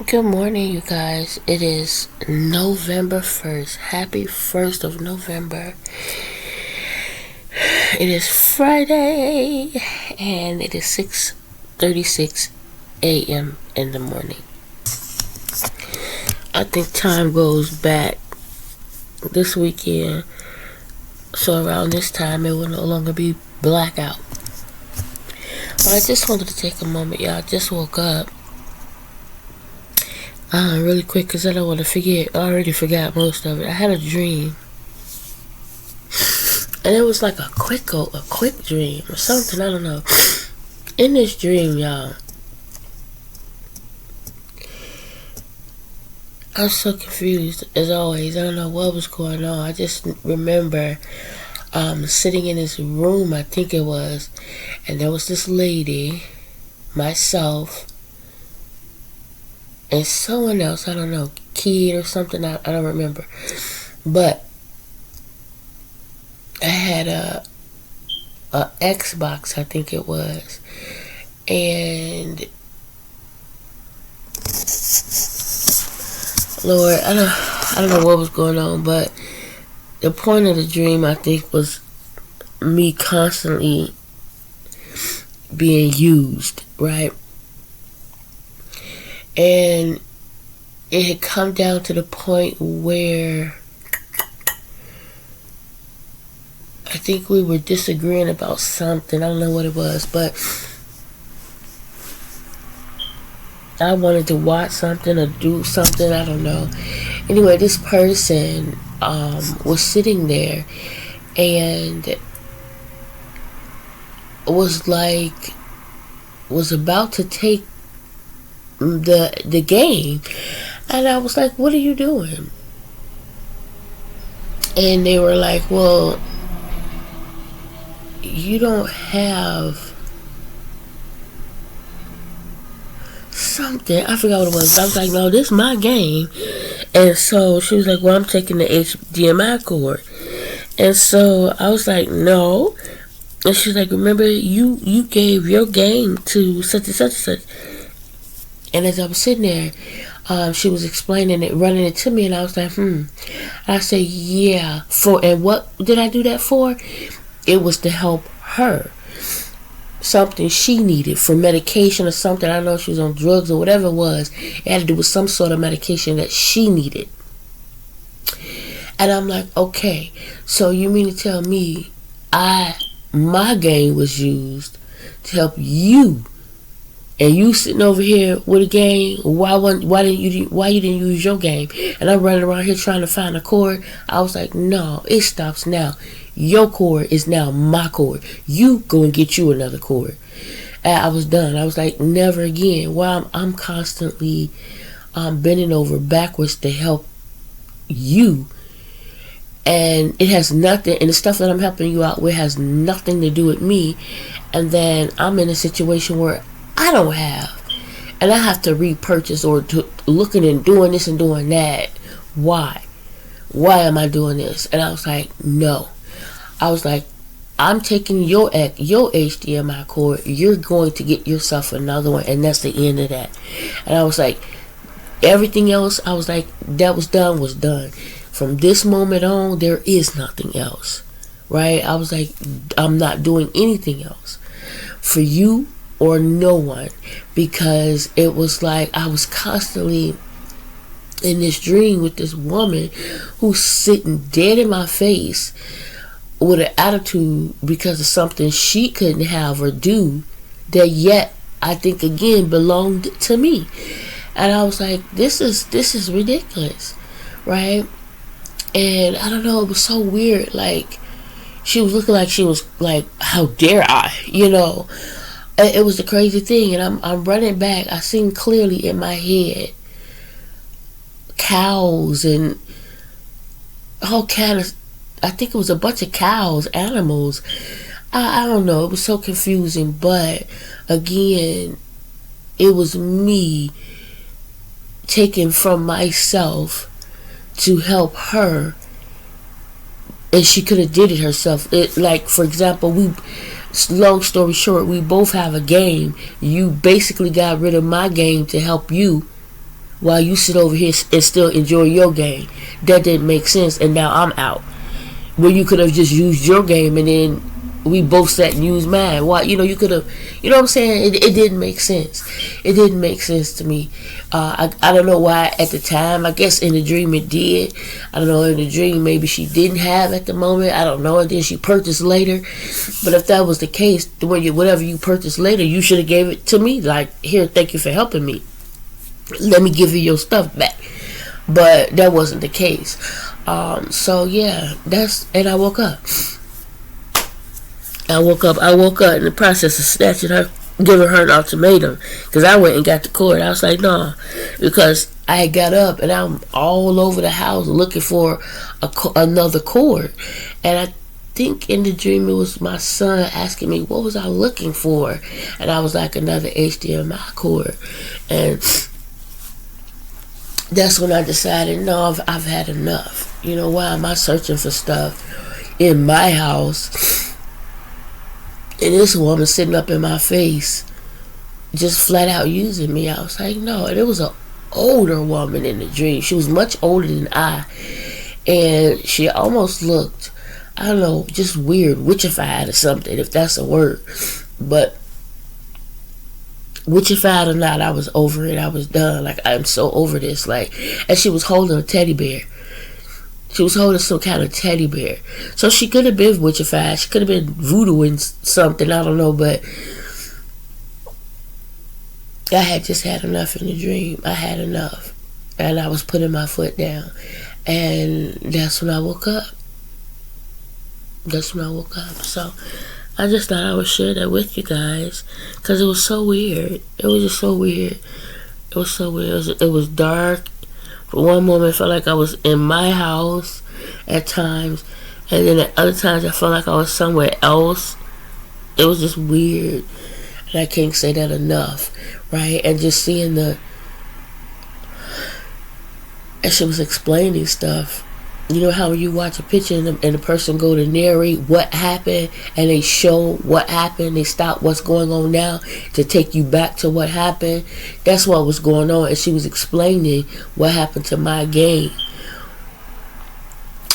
Good morning, you guys. It is November 1st. Happy 1st of November. It is Friday, and it is 6:36 a.m. in the morning. I think time goes back this weekend, so around this time it will no longer be blackout. But I just wanted to take a moment, y'all. I just woke up. Really quick, because I don't want to forget. I already forgot most of it. I had a dream. And it was like a quick dream or something. I don't know. In this dream, y'all, I was so confused as always. I don't know what was going on. I just remember sitting in this room, I think it was, and there was this lady, myself, and someone else, I don't know, kid or something, I don't remember. But I had a Xbox, I think it was. And Lord, I don't know what was going on, but the point of the dream, I think, was me constantly being used, right? And it had come down to the point where I think we were disagreeing about something. I don't know what it was, but I wanted to watch something or do something. I don't know. Anyway, this person was sitting there and was about to take the game, and I was like, what are you doing? And they were like, well, you don't have something, I forgot what it was. I was like, no, this is my game. And so she was like, well, I'm taking the HDMI cord. And so I was like, no. And she's like, remember, you gave your game to such and such and such. And as I was sitting there, she was explaining it, running it to me, and I was like, I said, yeah. And what did I do that for? It was to help her. Something she needed for medication or something. I don't know if she was on drugs or whatever it was. It had to do with some sort of medication that she needed. And I'm like, okay, so you mean to tell me my game was used to help you? And you sitting over here with a game, why you didn't use your game? And I'm running around here trying to find a cord. I was like, no, it stops now. Your cord is now my cord. You go and get you another cord. And I was done. I was like, never again. While I'm constantly bending over backwards to help you, and it has nothing, and the stuff that I'm helping you out with has nothing to do with me. And then I'm in a situation where I don't have, and I have to repurchase or to looking and doing this and doing that. Why am I doing this? And I was like, no. I was like, I'm taking your HDMI cord. You're going to get yourself another one, and that's the end of that. And I was like, everything else, I was like, that was done. From this moment on, there is nothing else, right? I was like, I'm not doing anything else for you or no one, because it was like I was constantly in this dream with this woman who's sitting dead in my face with an attitude because of something she couldn't have or do that yet I think again belonged to me. And I was like, this is ridiculous, right? And I don't know, it was so weird. Like, she was looking like she was like, how dare I, It was the crazy thing. And I'm running back. I seen clearly in my head cows and all kind of, I think it was a bunch of cows, animals. I don't know. It was so confusing. But again, it was me taking from myself to help her, and she could have did it herself. Like, for example, long story short, we both have a game. You basically got rid of my game to help you, while you sit over here and still enjoy your game. That didn't make sense, and now I'm out. Where you could have just used your game and then we both sat and used mine. Why? You could have, you know what I'm saying? It didn't make sense. It didn't make sense to me. I don't know why at the time. I guess in the dream it did. I don't know, in the dream maybe she didn't have at the moment. I don't know. And then she purchased later. But if that was the case, whatever you purchased later, you should have gave it to me. Like, here, thank you for helping me. Let me give you your stuff back. But that wasn't the case. So yeah, and I woke up. I woke up in the process of snatching her, giving her an ultimatum, because I went and got the cord. I was like, no, because I had got up and I'm all over the house looking for another cord, and I think in the dream it was my son asking me what was I looking for, and I was like, another HDMI cord. And that's when I decided, no, I've had enough. Why am I searching for stuff in my house and this woman sitting up in my face just flat out using me? I was like, no. And it was an older woman in the dream. She was much older than I, and she almost looked, I don't know, just weird, witchified or something, if that's a word. But witchified or not, I was over it. I was done. Like, I'm so over this. Like, and she was holding a teddy bear. She was holding some kind of teddy bear. So she could have been witchified. She could have been voodooing something. I don't know. But I had just had enough in the dream. I had enough. And I was putting my foot down. And that's when I woke up. So I just thought I would share that with you guys, because it was so weird. It was just so weird. It was so weird. It was dark. For one moment, I felt like I was in my house at times, and then at other times, I felt like I was somewhere else. It was just weird, and I can't say that enough, right? And just seeing and she was explaining stuff. You know how you watch a picture and the person go to narrate what happened, and they show what happened, they stop what's going on now to take you back to what happened? That's what was going on, and she was explaining what happened to my game.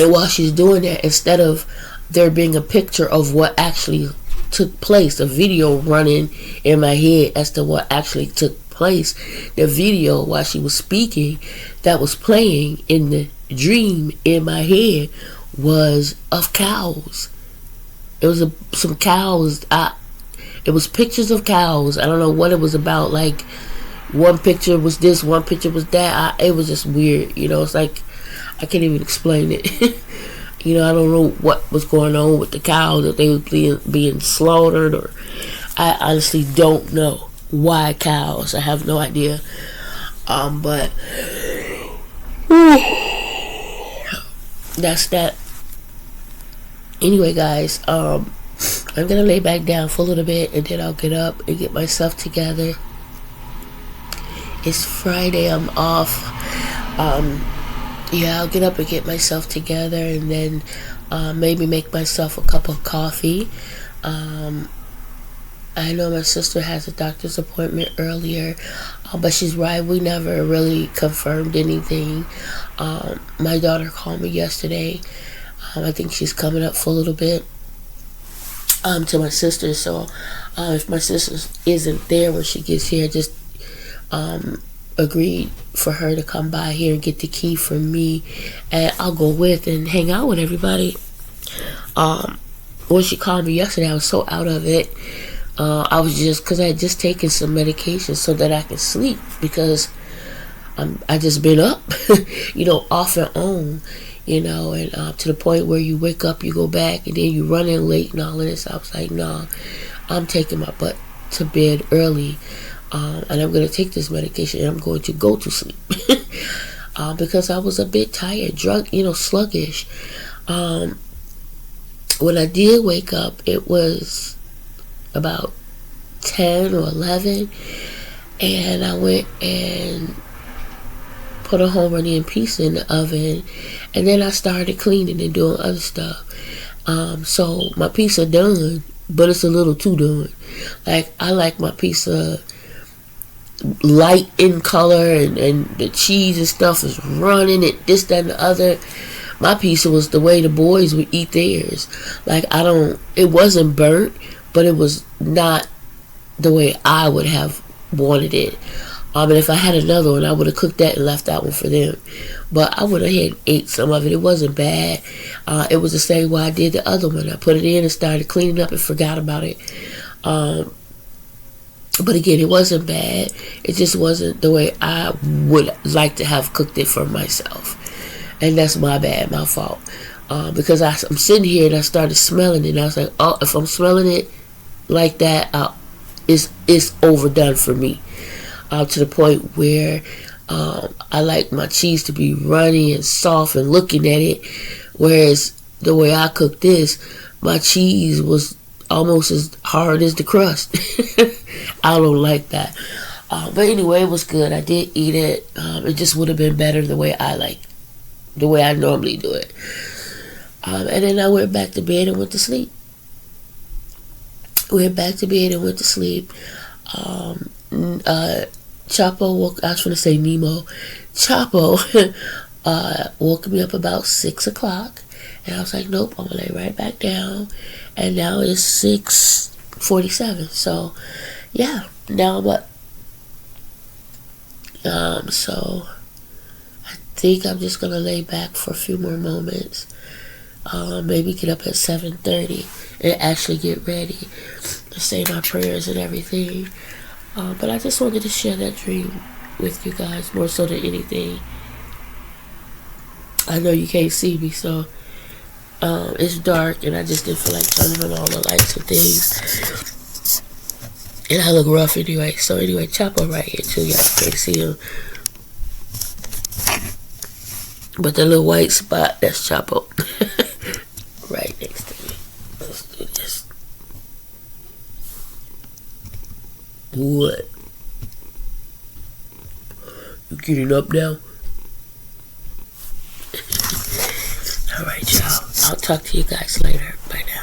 And while she's doing that, instead of there being a picture of what actually took place, a video running in my head as to what actually took place, the video while she was speaking that was playing in the dream in my head was of cows. It was some cows. It was pictures of cows. I don't know what it was about. Like, one picture was this, one picture was that. It was just weird. It's like I can't even explain it. I don't know what was going on with the cows, if they were being slaughtered, or I honestly don't know why cows. I have no idea. But that's that. Anyway, guys, I'm gonna lay back down for a little bit, and then I'll get up and get myself together. It's Friday, I'm off. I'll get up and get myself together, and then maybe make myself a cup of coffee. I know my sister has a doctor's appointment earlier, but she's right, we never really confirmed anything. My daughter called me yesterday. I think she's coming up for a little bit to my sister. So if my sister isn't there when she gets here, just agreed for her to come by here and get the key from me, and I'll go with and hang out with everybody. When she called me yesterday, I was so out of it. I was because I had just taken some medication so that I could sleep, because I just been up, off and on, and to the point where you wake up, you go back, and then you run in late and all of this. I was like, nah, I'm taking my butt to bed early, and I'm going to take this medication, and I'm going to go to sleep, because I was a bit tired, drunk, sluggish. When I did wake up, it was about 10 or 11, and I went and put a home running pizza in the oven, and then I started cleaning and doing other stuff. So my pizza done, but it's a little too done. Like, I like my pizza light in color, and the cheese and stuff is running it, this, that, and the other. My pizza was the way the boys would eat theirs. Like, it wasn't burnt, but it was not the way I would have wanted it. And if I had another one, I would have cooked that and left that one for them. But I would have had ate some of it. It wasn't bad. It was the same way I did the other one. I put it in and started cleaning up and forgot about it. But again, it wasn't bad. It just wasn't the way I would like to have cooked it for myself. And that's my bad, my fault. Because I'm sitting here and I started smelling it. And I was like, oh, if I'm smelling it like that, it's overdone for me. To the point where I like my cheese to be runny and soft and looking at it. Whereas the way I cooked this, my cheese was almost as hard as the crust. I don't like that. But anyway, it was good. I did eat it. It just would have been better the way I normally do it. And then I went back to bed and went to sleep. Chapo woke. I was going to say Nemo. Chapo woke me up about 6 o'clock, and I was like, "Nope, I'm gonna lay right back down." And now it's 6:47. So, yeah, now I'm up. So I think I'm just gonna lay back for a few more moments. Maybe get up at 7:30 and actually get ready to say my prayers and everything. But I just wanted to share that dream with you guys more so than anything. I know you can't see me, so it's dark, and I just didn't feel like turning on all the lights and things. And I look rough anyway. So anyway, Chapo right here too. Y'all can't see him, but the little white spot, that's Chapo. Right next to me. Let's do this. What? You getting up now? Alright, y'all. I'll talk to you guys later. Bye now.